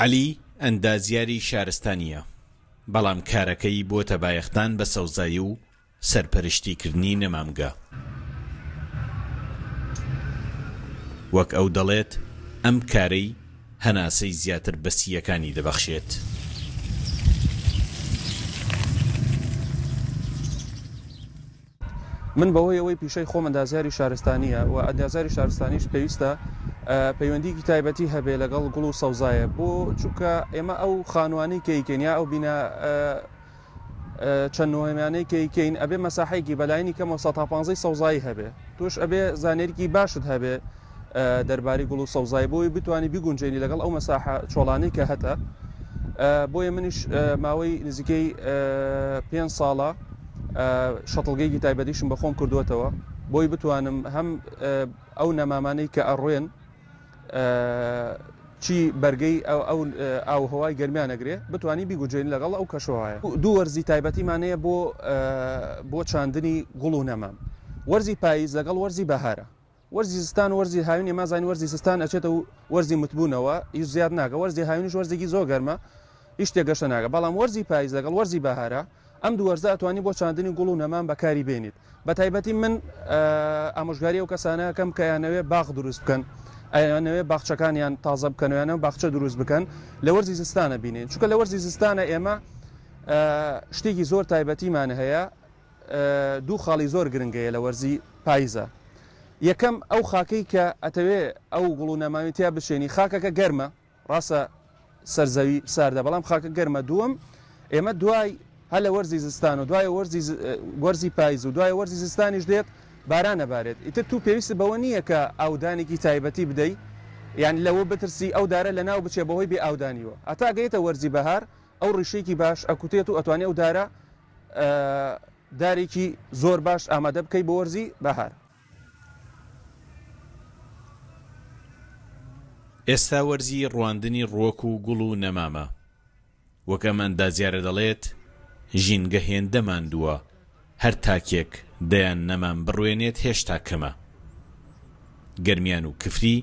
عەلی ئەندازیاری شارستانیە، بەڵام کارەکەی بۆتە بایەختان بە سەوزایی و سەرپەرشتیکردنی نەمامگە. وەک ئەو دەڵێت ئەم کارەی هەناسەی زیاتر بەسییەکانی دەبەخشێت. من بەوەی ئەوەی پیشەی خۆم ئەندازیاری شارستانیە و ئەندازیاری شارستانیش پێویستە پەیوەندیکی تایبەتی هەبێ لەگەڵ گوڵ و سەوزایە، بۆ چونکە ئێمە ئەو خانوانی کەیکەین یا ئەو بینە چەند نوێمانەی کەیکەین ئەبێ مەساحەیەکی بەلایانی کەمەوە 150 سەوزایی هەبێ، توش ئەبێ زانێرکی باشت هەبێ دەرباری گوڵ و سەوزای بۆی بتوانانی بیگونجێنی لەگەڵ ئەو مەساحە چۆڵانەی کە هەتە. بۆیە منیش ماوەی نزیکەی 5 ساڵە شەتڵگەیەکی تایبەتیشم بە خۆم کردووەتەوە بۆی بتوانم هەم ئەو نەمامانەی کە ئەڕوێن چی بەرگەی ئەو هەوای گەرمیان ئەگرێ بتوانانی بیگوجێنی لەگەڵ ئەو کەشوایە. دوو وەرزی تایبەتیمانەیە بۆ چاندنی گوڵ و نەمام. وەرزی پاییز لەگەڵ وەرزی بەهارە. وەرزی زستان وەرزی هاوین ئێمازانی وەرزی زستان ئەچێتە و وەرزی متبوونەوە هیچ زیاد ناکە، وەرزی هاوینش وەرزێکی زۆر گەرمە هیچ شتێک گەشتە ناکە، بەڵام وەرزی پاییز لەگەڵ وەرزی بەهارە ئەم دوو وەرزە ئەتوانی بۆ چاندنی گوڵ و نەمان بەکاری بێنیت. بە تایبەتی من ئامۆژگاری ئەو کەسانەکەم کە یانەوێ باغ دروست بکەن، ئەیانەوێ باخچەکانیان تازە بکەنەوەیانە باخچە دروست بکەن لە وەرزی زستانە بینین، چونکە لە وەرزی زستانە ئێمە شتێکی زۆر تایبەتیمان هەیە، دوو خاڵی زۆر گرنگەیە لە وەرزی پاییزە. یەکەم ئەو خاکەی کە ئەتەوێ ئەو گوڵ و نەمامی تیا بشێنی خاکەکە گەرمە، ڕاستە سەرزەوی ساردە بەڵام خاکە گەرمە. دووەم ئێمە دوای هەر لە وەرزی زستان و دوای وەرزی پاییز و دوای وەرزی زستانیش دێت باران نەبارێت، ئیتر تو پێویستە بەوە نییە کە ئاودانێکی تایبەتی بدەیت، یعنی لەوە بترسی ئەو دارە لە ناو بچێ بەهۆی بێ ئاودانیوە، ئەتا گەیتە وەرزی بەهار ئەو ڕیشێکی باش ئەکوتێت و ئەتوانێت ئەو دارە دارێکی زۆر باش ئامادە بکەی بۆ وەرزی بەهار. ئێستا وەرزی ڕواندنی ڕۆک و گوڵ و نەمامە. وەکەم ئەندازیارە دەڵێت ژینگە هێندەماندووە، هەر تاکێک دەیان نەمان بڕوێنێت هێشتا کەمە. گەرمیان و کفری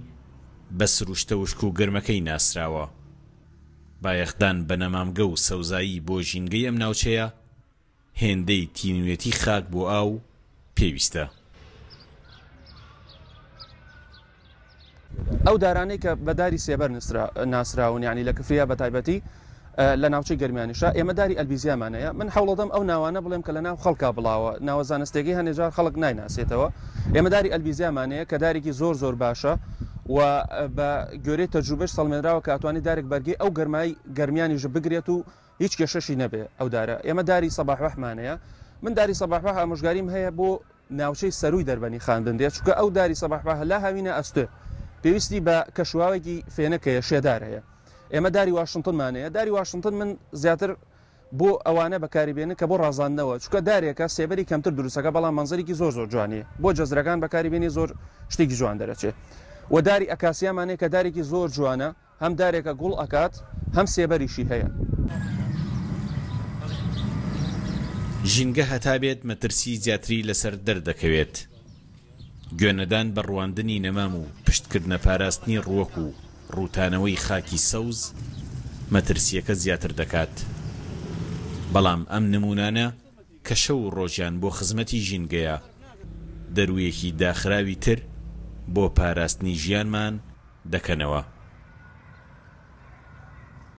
بە سروشتە وشک و گەرمەکەی ناسراوە. بایەختان بە نەمامگە و سەوزایی بۆ ژینگەی ئەم ناوچەیە هێندەی تینوێتی خاک بۆ ئاو پێویستە. ئەو دارانەی کە بەداری سێبەر ناسراون، یعنی لە کفریا بە تایبەتی لە ناوچەی گەرمیانیشە ئێمە داری ئەلبیزیامانەیە. من حەوڵەدەم ئەو ناوانە بڵێم کە لە ناو خەڵکا بڵاوە، ناوە زانستێکی هەنێجار خەڵک نایناسێتەوە. ئێمە داری ئەلبیزیامانەیە کە دارێکی زۆر زۆر باشە و بە گوێرەی تەجروبەش سەڵمێنراوە کە ئەتوانی دارێک بەرگی ئەو گەرمیانیش بگرێت و هیچ کێشەشی نەبێ ئەو دارە. ئێمە داری سەباحوەحمانەیە. من داری سەباحوەح ئامۆژگاریم هەیە بۆ ناوچەی سەرووی دەربەنی خاندندێت، چونکە ئەو داری سەباحوەح لا هاوینە ئەستێ پێویستی بە کەشواوێکی فێنەکەیە شێدار هەیە. ئێمە داری واشنگتنمانەیە. داری واشنگتن من زیاتر بۆ ئەوانە بەکاریبێنن کە بۆ ڕازاندنەوە، چونکە دارێکە سێبەری کەمتر دروستەکە بەڵام منزەرێکی زۆر زۆر جوانیە بۆ جەزرەکان بەکاریبێنی زۆر شتێکی جوان دەرەچێت. و داری ئەکاسیامانەیە کە دارێکی زۆر جوانە، هەم دارێکە گوڵ ئەکات هەم سێبەریشی هەیە. ژینگە هەتا بێت مەترسی زیاتری لەسەر دەردەکەوێت. گوێنەدان بە ڕواندنی نەمام و پشتکردنە پاراستنی ڕووەک و ڕووتانەوەی خاکی سەوز مەترسیەکە زیاتر دەکات. بەڵام ئەم نمونانە کە شەو و ڕۆژیان بۆ خزمەتی ژینگەیە دەرویەکی داخراوی تر بۆ پاراستنی ژیانمان دەکەنەوە.